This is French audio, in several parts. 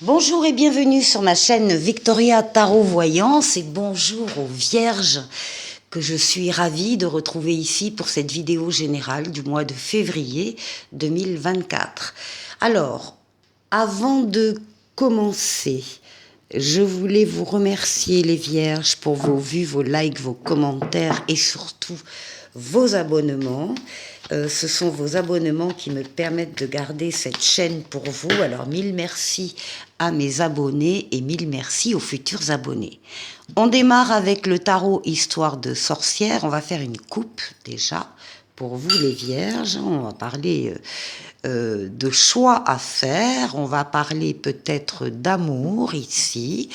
Bonjour et bienvenue sur ma chaîne Victoria Tarot Voyance et bonjour aux vierges que je suis ravie de retrouver ici pour cette vidéo générale du mois de février 2024. Alors, avant de commencer, je voulais vous remercier les vierges pour vos vues, vos likes, vos commentaires et surtout vos abonnements. Ce sont vos abonnements qui me permettent de garder cette chaîne pour vous. Alors, mille merci à mes abonnés et mille merci aux futurs abonnés. On démarre avec le tarot Histoire de sorcière. On va faire une coupe déjà pour vous les vierges. On va parler de choix à faire. On va parler peut-être d'amour ici.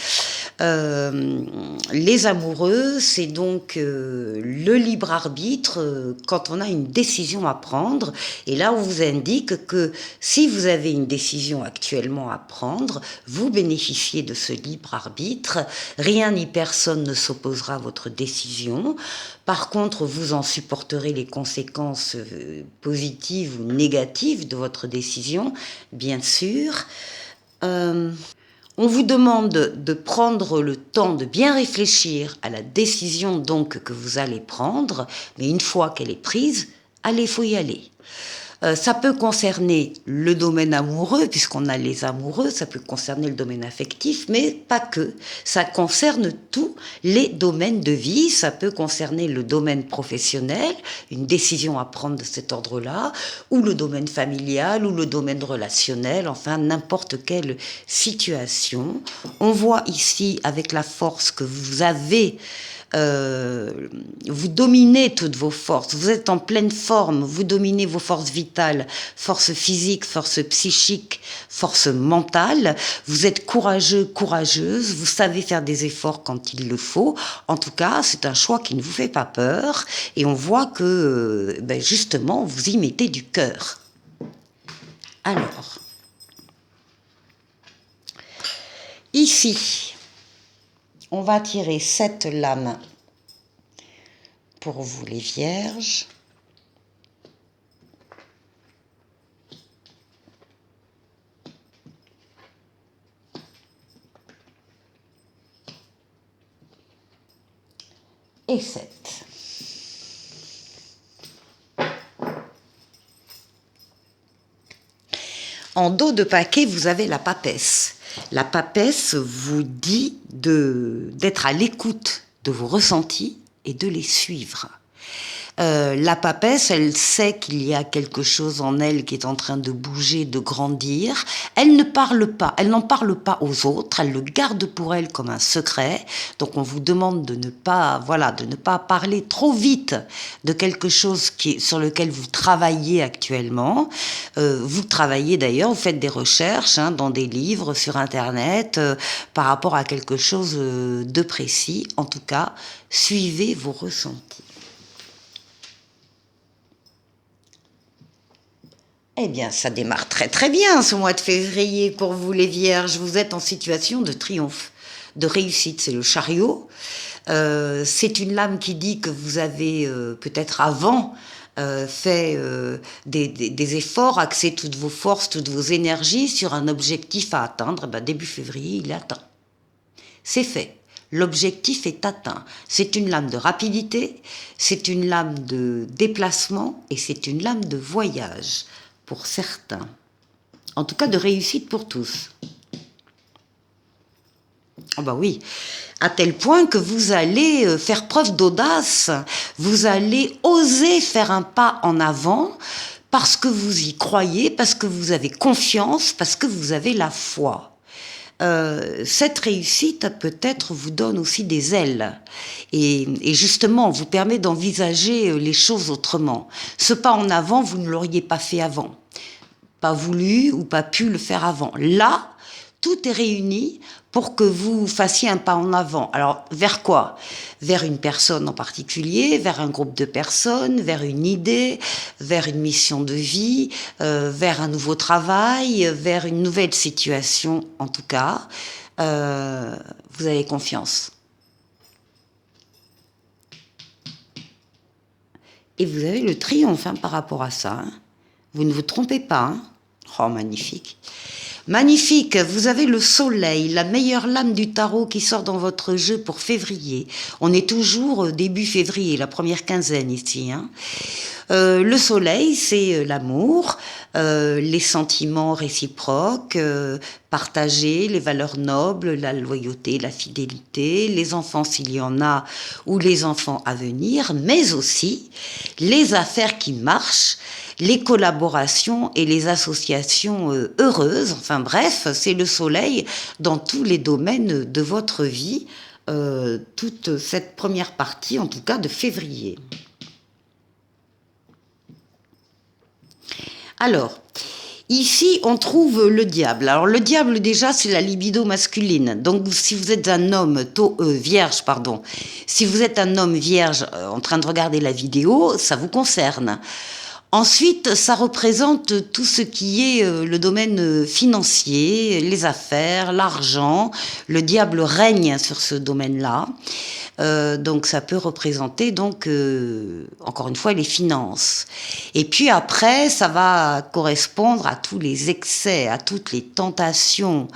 Les amoureux, c'est donc le libre arbitre quand on a une décision à prendre. Et là, on vous indique que si vous avez une décision actuellement à prendre, vous bénéficiez de ce libre arbitre. Rien ni personne ne s'opposera à votre décision. Par contre, vous en supporterez les conséquences positives ou négatives de votre décision, bien sûr. On vous demande de prendre le temps de bien réfléchir à la décision donc que vous allez prendre, mais une fois qu'elle est prise, allez, faut y aller. Ça peut concerner le domaine amoureux, puisqu'on a les amoureux, ça peut concerner le domaine affectif, mais pas que. Ça concerne tous les domaines de vie, ça peut concerner le domaine professionnel, une décision à prendre de cet ordre-là, ou le domaine familial, ou le domaine relationnel, enfin n'importe quelle situation. On voit ici, avec la force que vous avez, vous dominez toutes vos forces, vous êtes en pleine forme, vous dominez vos forces vitales, force physique, force psychique, force mentale, vous êtes courageux, courageuse, vous savez faire des efforts quand il le faut. En tout cas, c'est un choix qui ne vous fait pas peur et on voit que justement, vous y mettez du cœur. Alors, ici, on va tirer 7 lames pour vous les vierges. Et 7. En dos de paquet, vous avez la papesse. La papesse vous dit d'être à l'écoute de vos ressentis et de les suivre. La papesse, elle sait qu'il y a quelque chose en elle qui est en train de bouger, de grandir. Elle ne parle pas, elle n'en parle pas aux autres, elle le garde pour elle comme un secret. Donc on vous demande de ne pas, de ne pas parler trop vite de quelque chose sur lequel vous travaillez actuellement. Vous travaillez d'ailleurs, vous faites des recherches dans des livres, sur Internet, par rapport à quelque chose de précis. En tout cas, suivez vos ressentis. Eh bien, ça démarre très très bien ce mois de février pour vous les vierges. Vous êtes en situation de triomphe, de réussite. C'est le chariot. C'est une lame qui dit que vous avez peut-être avant fait des efforts, axé toutes vos forces, toutes vos énergies sur un objectif à atteindre. Début février, il est atteint. C'est fait. L'objectif est atteint. C'est une lame de rapidité, c'est une lame de déplacement et c'est une lame de voyage pour certains. En tout cas, de réussite pour tous. Ah bah oui, à tel point que vous allez faire preuve d'audace, vous allez oser faire un pas en avant parce que vous y croyez, parce que vous avez confiance, parce que vous avez la foi. Cette réussite peut-être vous donne aussi des ailes et justement vous permet d'envisager les choses autrement. Ce pas en avant, vous ne l'auriez pas fait avant, pas voulu ou pas pu le faire avant. Là, tout est réuni pour que vous fassiez un pas en avant. Alors, vers quoi? Vers une personne en particulier, vers un groupe de personnes, vers une idée, vers une mission de vie, vers un nouveau travail, vers une nouvelle situation, en tout cas. Vous avez confiance. Et vous avez le triomphe par rapport à ça. Vous ne vous trompez pas. Oh, magnifique. Magnifique, vous avez le soleil, la meilleure lame du tarot qui sort dans votre jeu pour février. On est toujours début février, la première quinzaine ici. Hein. Le soleil, c'est l'amour, les sentiments réciproques, partager les valeurs nobles, la loyauté, la fidélité, les enfants s'il y en a, ou les enfants à venir, mais aussi les affaires qui marchent, les collaborations et les associations heureuses. Enfin bref, c'est le soleil dans tous les domaines de votre vie, toute cette première partie, en tout cas de février. Alors, ici, on trouve le diable. Alors, le diable, déjà, c'est la libido masculine. Donc, si vous êtes un homme vierge, si vous êtes un homme vierge en train de regarder la vidéo, ça vous concerne. Ensuite, ça représente tout ce qui est le domaine financier, les affaires, l'argent. Le diable règne sur ce domaine-là. Donc ça peut représenter donc encore une fois les finances. Et puis après, ça va correspondre à tous les excès, à toutes les tentations.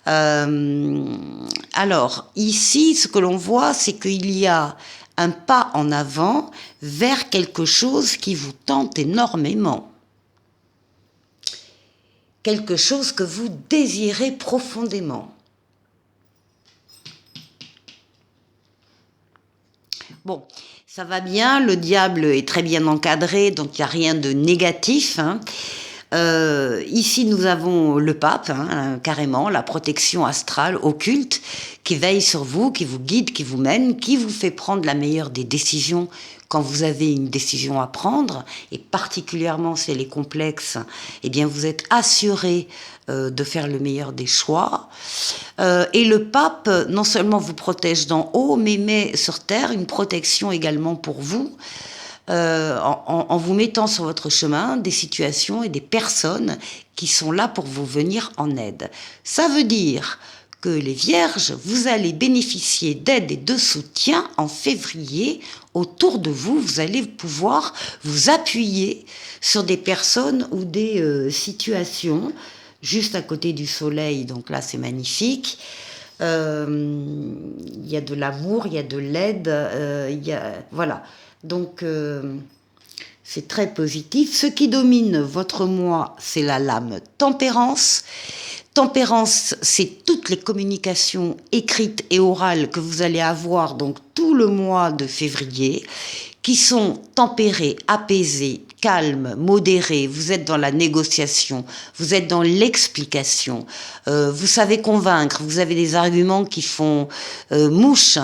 Alors ici, ce que l'on voit, c'est qu'il y a un pas en avant vers quelque chose qui vous tente énormément. Quelque chose que vous désirez profondément. Bon, ça va bien, le diable est très bien encadré, donc il n'y a rien de négatif. Hein. Ici, nous avons le pape, hein, carrément, la protection astrale, occulte, qui veille sur vous, qui vous guide, qui vous mène, qui vous fait prendre la meilleure des décisions quand vous avez une décision à prendre, et particulièrement si elle est complexe, eh bien vous êtes assuré de faire le meilleur des choix. Et le pape, non seulement vous protège d'en haut, mais met sur terre une protection également pour vous, en vous mettant sur votre chemin des situations et des personnes qui sont là pour vous venir en aide. Ça veut dire que les vierges, vous allez bénéficier d'aide et de soutien en février. Autour de vous, vous allez pouvoir vous appuyer sur des personnes ou des situations juste à côté du soleil, donc là c'est magnifique. Il y a de l'amour, il y a de l'aide, voilà. Donc c'est très positif. Ce qui domine votre mois, c'est la lame tempérance. Tempérance, c'est toutes les communications écrites et orales que vous allez avoir donc tout le mois de février, qui sont tempérées, apaisées, calmes, modérées. Vous êtes dans la négociation, vous êtes dans l'explication, vous savez convaincre, vous avez des arguments qui font mouche.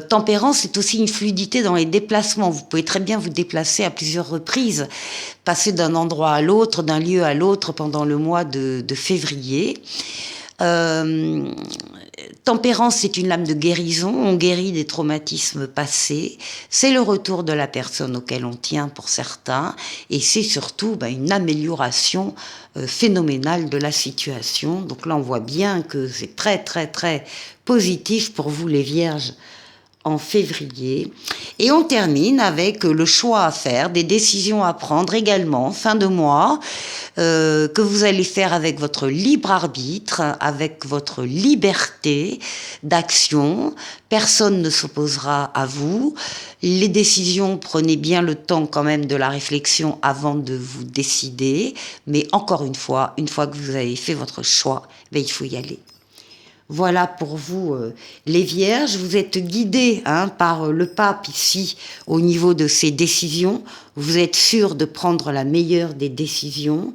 Tempérance, c'est aussi une fluidité dans les déplacements. Vous pouvez très bien vous déplacer à plusieurs reprises, passer d'un endroit à l'autre, d'un lieu à l'autre pendant le mois de février. Tempérance, c'est une lame de guérison. On guérit des traumatismes passés. C'est le retour de la personne auquel on tient pour certains. Et c'est surtout une amélioration phénoménale de la situation. Donc là, on voit bien que c'est très, très, très positif pour vous, les vierges, en février. Et on termine avec le choix à faire, des décisions à prendre également, fin de mois, que vous allez faire avec votre libre arbitre, avec votre liberté d'action. Personne ne s'opposera à vous. Les décisions, prenez bien le temps quand même de la réflexion avant de vous décider. Mais encore une fois que vous avez fait votre choix, il faut y aller. Voilà pour vous, les vierges. Vous êtes guidés par le pape ici au niveau de ses décisions. Vous êtes sûr de prendre la meilleure des décisions.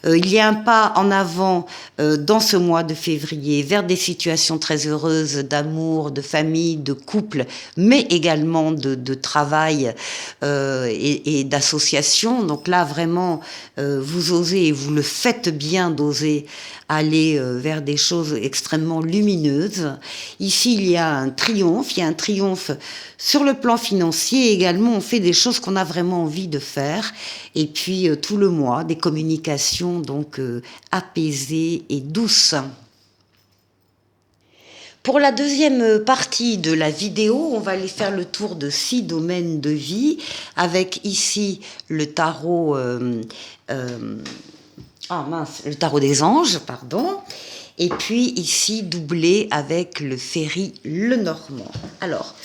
Il y a un pas en avant dans ce mois de février vers des situations très heureuses d'amour, de famille, de couple, mais également de travail et d'association. Donc là, vraiment, vous osez et vous le faites bien d'oser aller vers des choses extrêmement lumineuses. Ici, il y a un triomphe sur le plan financier également. On fait des choses qu'on a vraiment envie de faire. Et puis, tout le mois, des communications donc apaisées et douces. Pour la deuxième partie de la vidéo, on va aller faire le tour de 6 domaines de vie, avec ici le tarot Ah mince, le tarot des anges, pardon. Et puis ici, doublé avec le Féry Lenormand. Alors,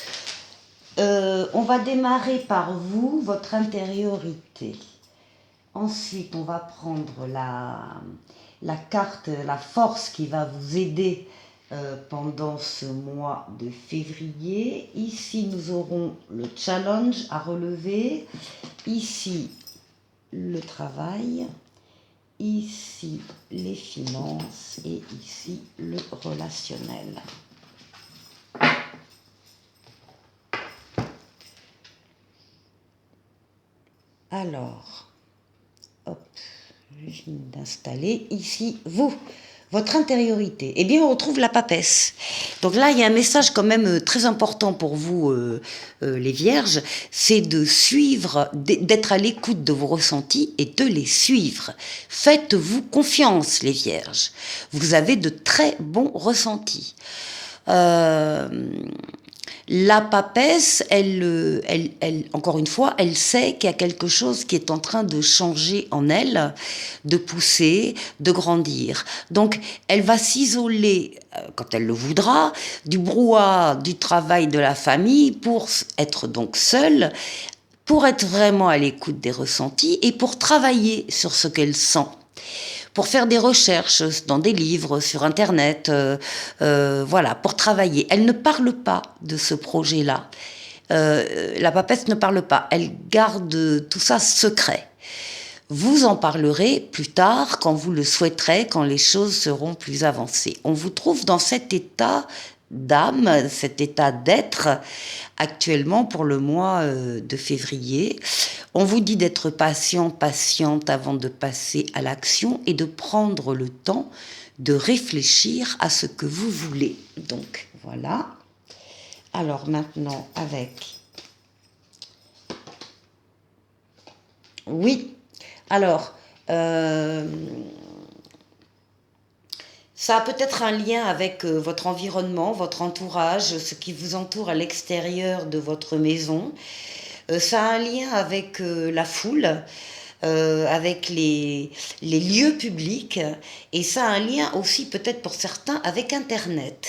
on va démarrer par vous, votre intériorité. Ensuite, on va prendre la carte, la force qui va vous aider pendant ce mois de février. Ici, nous aurons le challenge à relever. Ici, le travail. Ici, les finances. Et ici, le relationnel. Alors, hop, je viens d'installer ici, vous, votre intériorité. Eh bien, on retrouve la papesse. Donc là, il y a un message quand même très important pour vous, les vierges, c'est de suivre, d'être à l'écoute de vos ressentis et de les suivre. Faites-vous confiance, les vierges. Vous avez de très bons ressentis. La papesse, encore une fois, elle sait qu'il y a quelque chose qui est en train de changer en elle, de pousser, de grandir. Donc, elle va s'isoler, quand elle le voudra, du brouhaha, du travail, de la famille, pour être donc seule, pour être vraiment à l'écoute des ressentis et pour travailler sur ce qu'elle sent. Pour faire des recherches dans des livres, sur Internet, voilà, pour travailler. Elle ne parle pas de ce projet-là. La papesse ne parle pas. Elle garde tout ça secret. Vous en parlerez plus tard, quand vous le souhaiterez, quand les choses seront plus avancées. On vous trouve dans cet état d'âme, cet état d'être, actuellement pour le mois de février. On vous dit d'être patient, patiente avant de passer à l'action et de prendre le temps de réfléchir à ce que vous voulez. Donc, voilà. Alors maintenant, avec... Oui. Alors, ça a peut-être un lien avec votre environnement, votre entourage, ce qui vous entoure à l'extérieur de votre maison. Ça a un lien avec la foule, avec les lieux publics, et ça a un lien aussi peut-être pour certains avec Internet.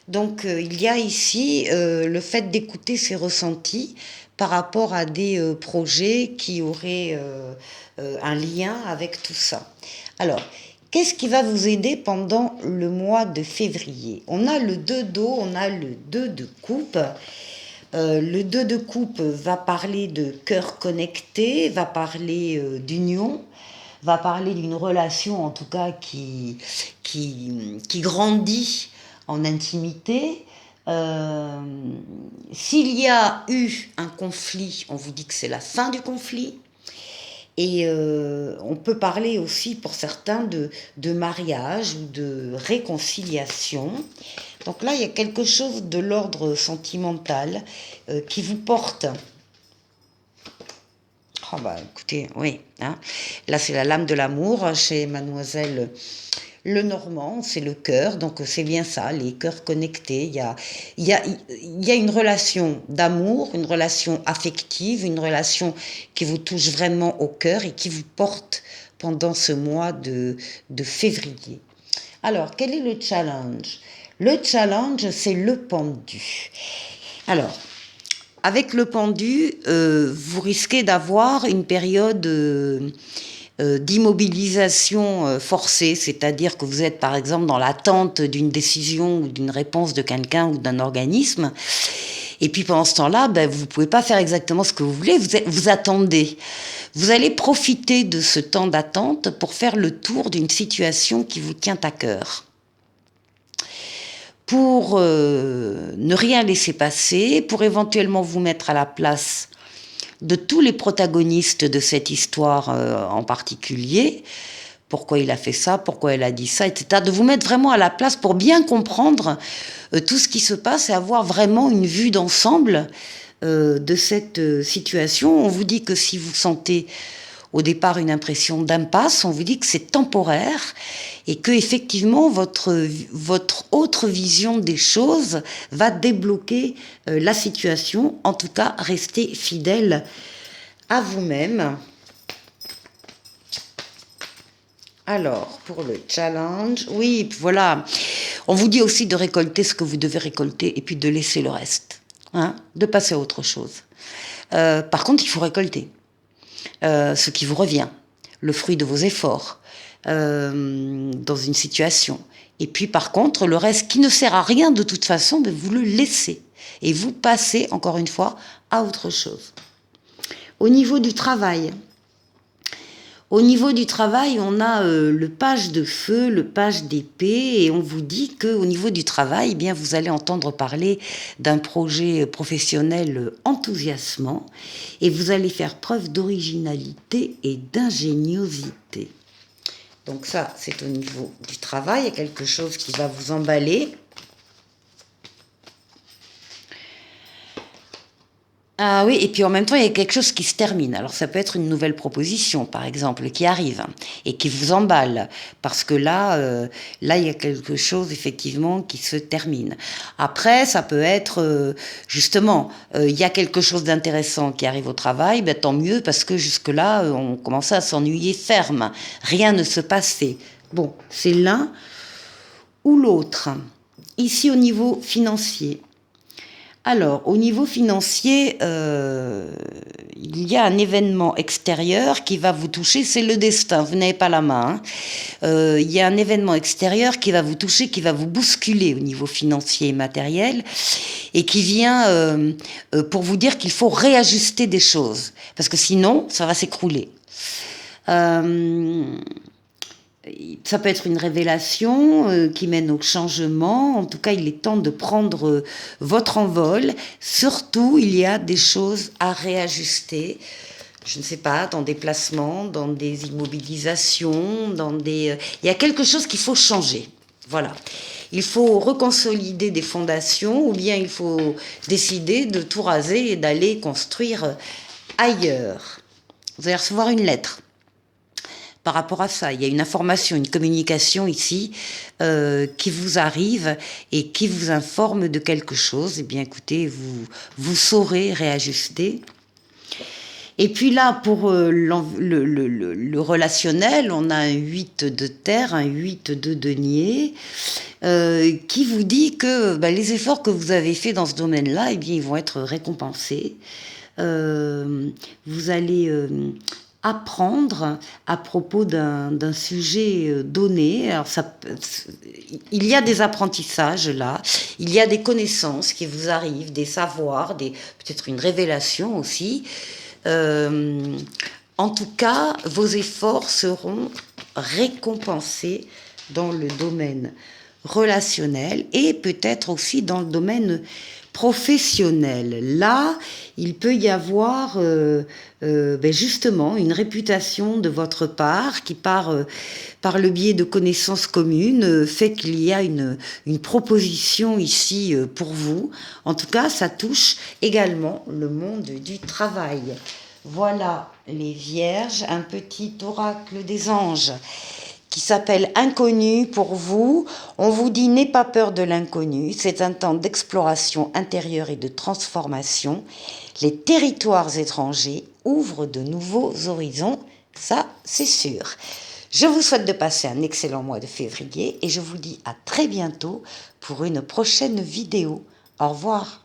Donc il y a ici le fait d'écouter ses ressentis par rapport à des projets qui auraient un lien avec tout ça. Alors, qu'est-ce qui va vous aider pendant le mois de février? On a le 2 d'eau, on a le 2 de coupe. Le 2 de coupe va parler de cœur connecté, va parler d'union, va parler d'une relation en tout cas qui grandit en intimité. S'il y a eu un conflit, on vous dit que c'est la fin du conflit. Et on peut parler aussi pour certains de mariage ou de réconciliation. Donc là, il y a quelque chose de l'ordre sentimental qui vous porte. Oh bah écoutez, oui. Hein. Là, c'est la lame de l'amour chez Mademoiselle Lenormand, c'est le cœur, donc c'est bien ça, les cœurs connectés. Il y a une relation d'amour, une relation affective, une relation qui vous touche vraiment au cœur et qui vous porte pendant ce mois de février. Alors, quel est le challenge? Le challenge, c'est le pendu. Alors, avec le pendu, vous risquez d'avoir une période d'immobilisation forcée, c'est-à-dire que vous êtes par exemple dans l'attente d'une décision ou d'une réponse de quelqu'un ou d'un organisme, et puis pendant ce temps-là, vous ne pouvez pas faire exactement ce que vous voulez, vous attendez. Vous allez profiter de ce temps d'attente pour faire le tour d'une situation qui vous tient à cœur. Pour ne rien laisser passer, pour éventuellement vous mettre à la place de tous les protagonistes de cette histoire en particulier, pourquoi il a fait ça, pourquoi elle a dit ça, etc. De vous mettre vraiment à la place pour bien comprendre tout ce qui se passe et avoir vraiment une vue d'ensemble de cette situation. On vous dit que si vous sentez au départ une impression d'impasse, on vous dit que c'est temporaire et que effectivement votre autre vision des choses va débloquer la situation. En tout cas, restez fidèle à vous-même. Alors, pour le challenge, oui, voilà. On vous dit aussi de récolter ce que vous devez récolter et puis de laisser le reste, hein, de passer à autre chose. Par contre, il faut récolter ce qui vous revient, le fruit de vos efforts dans une situation. Et puis, par contre, le reste qui ne sert à rien de toute façon, ben, vous le laissez et vous passez, encore une fois, à autre chose. Au niveau du travail, on a le page de feu, le page d'épée, et on vous dit qu'au niveau du travail, eh bien, vous allez entendre parler d'un projet professionnel enthousiasmant, et vous allez faire preuve d'originalité et d'ingéniosité. Donc ça, c'est au niveau du travail, il y a quelque chose qui va vous emballer. Ah oui, et puis en même temps, il y a quelque chose qui se termine. Alors ça peut être une nouvelle proposition, par exemple, qui arrive et qui vous emballe, parce que là, il y a quelque chose effectivement qui se termine. Après, ça peut être justement, il y a quelque chose d'intéressant qui arrive au travail, ben, tant mieux, parce que jusque-là, on commençait à s'ennuyer ferme. Rien ne se passait. Bon, c'est l'un ou l'autre. Ici, au niveau financier. Alors, au niveau financier, il y a un événement extérieur qui va vous toucher, c'est le destin, vous n'avez pas la main. Il y a un événement extérieur qui va vous toucher, qui va vous bousculer au niveau financier et matériel, et qui vient pour vous dire qu'il faut réajuster des choses, parce que sinon, ça va s'écrouler. Ça peut être une révélation qui mène au changement. En tout cas, il est temps de prendre votre envol. Surtout, il y a des choses à réajuster. Je ne sais pas, dans des placements, dans des immobilisations, il y a quelque chose qu'il faut changer. Voilà. Il faut reconsolider des fondations ou bien il faut décider de tout raser et d'aller construire ailleurs. Vous allez recevoir une lettre. Par rapport à ça, il y a une information, une communication ici qui vous arrive et qui vous informe de quelque chose. Eh bien, écoutez, vous saurez réajuster. Et puis là, pour le relationnel, on a un 8 de terre, un 8 de denier, qui vous dit que les efforts que vous avez faits dans ce domaine-là, eh bien, ils vont être récompensés. Vous allez apprendre à propos d'un sujet donné. Alors il y a des apprentissages là, il y a des connaissances qui vous arrivent, des savoirs, peut-être une révélation aussi. En tout cas, vos efforts seront récompensés dans le domaine relationnel et peut-être aussi dans le domaine professionnel. Là, il peut y avoir justement une réputation de votre part qui, par le biais de connaissances communes, fait qu'il y a une proposition ici pour vous. En tout cas, ça touche également le monde du travail. Voilà les Vierges, un petit oracle des anges qui s'appelle Inconnu pour vous. On vous dit n'aie pas peur de l'inconnu, c'est un temps d'exploration intérieure et de transformation. Les territoires étrangers ouvrent de nouveaux horizons, ça c'est sûr. Je vous souhaite de passer un excellent mois de février et je vous dis à très bientôt pour une prochaine vidéo. Au revoir.